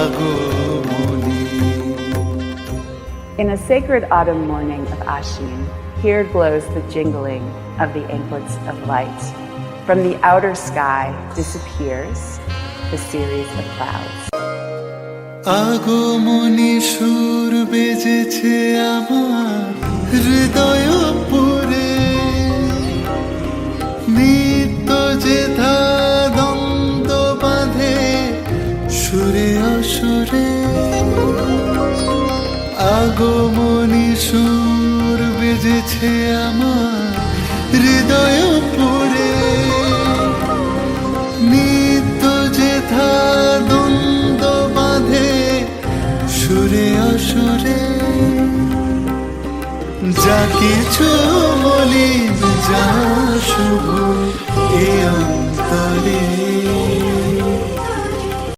Agamani. In a sacred autumn morning of Ashin, here glows the jingling of the anklets of light. From the outer sky disappears the series of clouds. আগমনী সুর বেজেছে আমার হৃদয় পুরে, নিত্য যেথা দ্বন্দ্ব বাঁধে সুরে অসুরে। আগমনী সুর বেজেছে আমার হৃদয় পুরে, নিত্য যেথা দ্বন্দ্ব বাঁধে সুরে অসুরে। যা কিছু বলি যা শুভ এ অন্তরে,